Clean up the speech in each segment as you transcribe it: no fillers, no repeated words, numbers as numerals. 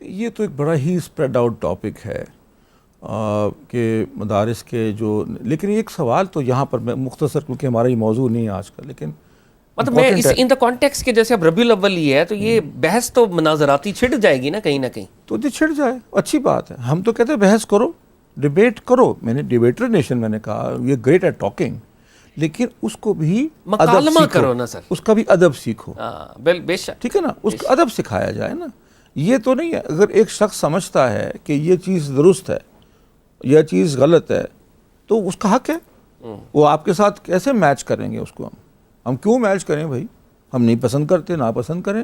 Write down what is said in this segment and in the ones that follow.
یہ تو ایک بڑا ہی اسپریڈ آؤٹ ٹاپک ہے کہ مدارس کے جو، لیکن ایک سوال تو یہاں پر میں مختصر، کیونکہ ہمارا یہ موضوع نہیں ہے آج کا، لیکن مطلب میں اس ان دا کانٹیکسٹ کے جیسے اب ربیع الاول ہی ہے تو یہ بحث تو مناظراتی چھڑ جائے گی نا کہیں نہ کہیں. تو یہ چھڑ جائے، اچھی بات ہے. ہم تو کہتے ہیں بحث کرو، ڈیبیٹ کرو. میں نے ڈیبیٹر نیشن میں نے کہا یہ گریٹ ایٹ ٹاکنگ، لیکن اس کو بھی مکالمہ کرو نا سر، اس کا بھی ادب سیکھو. بے شک، ٹھیک ہے نا، اس کا ادب سکھایا جائے نا. یہ تو نہیں ہے اگر ایک شخص سمجھتا ہے کہ یہ چیز درست ہے یہ چیز غلط ہے تو اس کا حق ہے. وہ آپ کے ساتھ کیسے میچ کریں گے اس کو؟ ہم کیوں میچ کریں بھائی؟ ہم نہیں پسند کرتے، ناپسند کریں.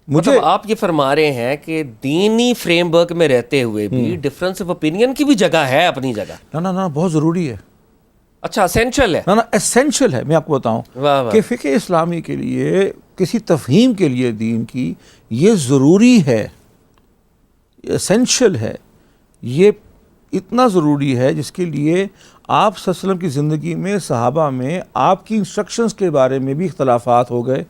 مجھے آپ یہ فرما رہے ہیں کہ دینی فریم ورک میں رہتے ہوئے بھی ڈفرنس آف اوپینین کی بھی جگہ ہے اپنی جگہ. نا بہت ضروری ہے. اچھا اسینشل ہے. نا ایسینشل ہے. میں آپ کو بتاؤں کہ فقہ اسلامی کے لیے، کسی تفہیم کے لیے دین کی، یہ ضروری ہے، ایسینشل ہے. یہ اتنا ضروری ہے جس کے لیے آپ صلی اللہ علیہ وسلم کی زندگی میں، صحابہ میں آپ کی انسٹرکشنز کے بارے میں بھی اختلافات ہو گئے.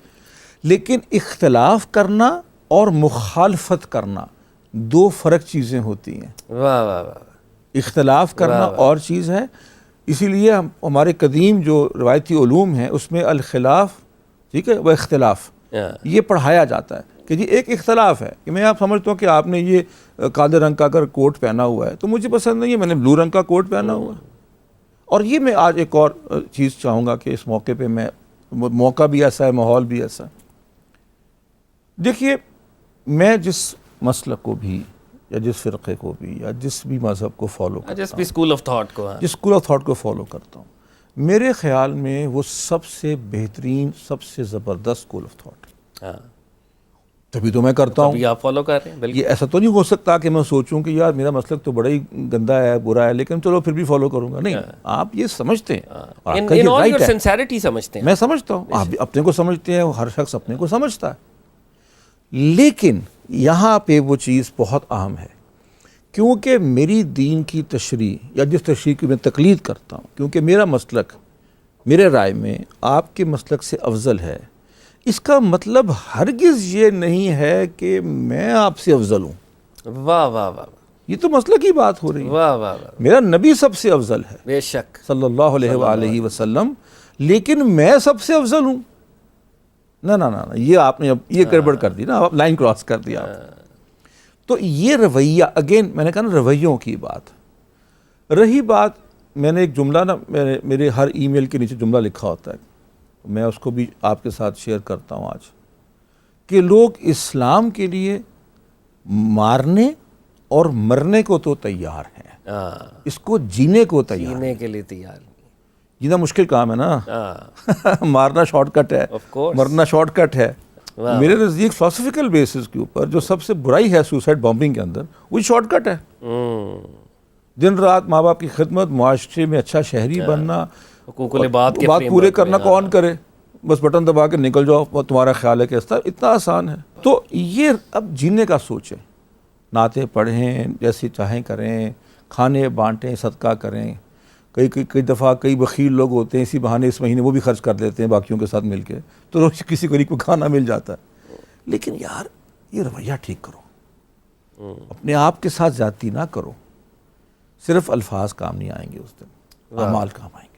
لیکن اختلاف کرنا اور مخالفت کرنا دو فرق چیزیں ہوتی ہیں. واہ واہ واہ. اختلاف کرنا اور چیز ہے. اسی لیے ہمارے قدیم جو روایتی علوم ہیں اس میں الخلاف، ٹھیک ہے، وہ اختلاف یہ پڑھایا جاتا ہے کہ جی ایک اختلاف ہے کہ میں آپ سمجھتا ہوں کہ آپ نے یہ کالے رنگ کا اگر کوٹ پہنا ہوا ہے تو مجھے پسند نہیں ہے، میں نے بلو رنگ کا کوٹ پہنا ہوا ہے. اور یہ میں آج ایک اور چیز چاہوں گا کہ اس موقع پہ موقع بھی ایسا ہے، ماحول بھی ایسا ہے. دیکھیے، میں جس مسلک کو بھی یا جس فرقے کو بھی یا جس بھی مذہب کو فالو کرتا ہوں، جس بھی اسکول آف تھاٹ کو، جس اسکول آف تھاٹ کو فالو کرتا ہوں، میرے خیال میں وہ سب سے بہترین، سب سے زبردست اسکول آف تھاٹ ہے. تبھی تو میں کرتا ہوں. آپ فالو کر رہے ہیں. یہ ایسا تو نہیں ہو سکتا کہ میں سوچوں کہ یار میرا مسلک تو بڑا ہی گندا ہے، برا ہے، لیکن چلو پھر بھی فالو کروں گا. نہیں، آپ یہ سمجھتے ہیں، سنسیریٹی سمجھتے ہیں. میں سمجھتا ہوں، آپ اپنے کو سمجھتے ہیں، ہر شخص اپنے کو سمجھتا ہے. لیکن یہاں پہ وہ چیز بہت اہم ہے، کیونکہ میری دین کی تشریح یا جس تشریح کی میں تقلید کرتا ہوں، کیونکہ میرا مسلک میرے رائے میں آپ کے مسلک سے افضل ہے، اس کا مطلب ہرگز یہ نہیں ہے کہ میں آپ سے افضل ہوں. واہ واہ واہ. یہ تو مسلک کی بات ہو رہی ہے. واہ واہ واہ. میرا نبی سب سے افضل ہے، بے شک، صلی اللہ علیہ وآلہ وسلم، لیکن میں سب سے افضل ہوں. نہ یہ آپ نے یہ گڑبڑ کر دی نا، آپ لائن کراس کر دیا آپ. تو یہ رویہ، اگین میں نے کہا نا رویوں کی بات رہی. بات میں نے ایک جملہ نا میرے ہر ای میل کے نیچے جملہ لکھا ہوتا ہے، میں اس کو بھی آپ کے ساتھ شیئر کرتا ہوں آج، کہ لوگ اسلام کے لیے مارنے اور مرنے کو تو تیار ہیں، اس کو جینے کو تیار، جینے کے لیے تیار. جینا مشکل کام ہے نا. مارنا شارٹ کٹ ہے، مرنا شارٹ کٹ ہے. میرے نزدیک فلسفیکل بیسس کے اوپر جو سب سے برائی ہے سوسائڈ بامبنگ کے اندر، وہ شارٹ کٹ ہے. دن رات ماں باپ کی خدمت، معاشرے میں اچھا شہری بننا، حقوق العباد کے بات پورے کرنا کون کرے؟ بس بٹن دبا کے نکل جاؤ، تمہارا خیال ہے کہ اتنا آسان ہے. تو یہ اب جینے کا سوچیں، نعتیں پڑھیں، جیسے چاہیں کریں، کھانے بانٹیں، صدقہ کریں. کئی دفعہ کئی بخیل لوگ ہوتے ہیں، اسی بہانے اس مہینے وہ بھی خرچ کر دیتے ہیں باقیوں کے ساتھ مل کے، تو روز کسی غریب کو کھانا مل جاتا ہے. لیکن یار یہ رویہ ٹھیک کرو، اپنے آپ کے ساتھ زیادتی نہ کرو. صرف الفاظ کام نہیں آئیں گے اس دن، اعمال کام آئیں گے.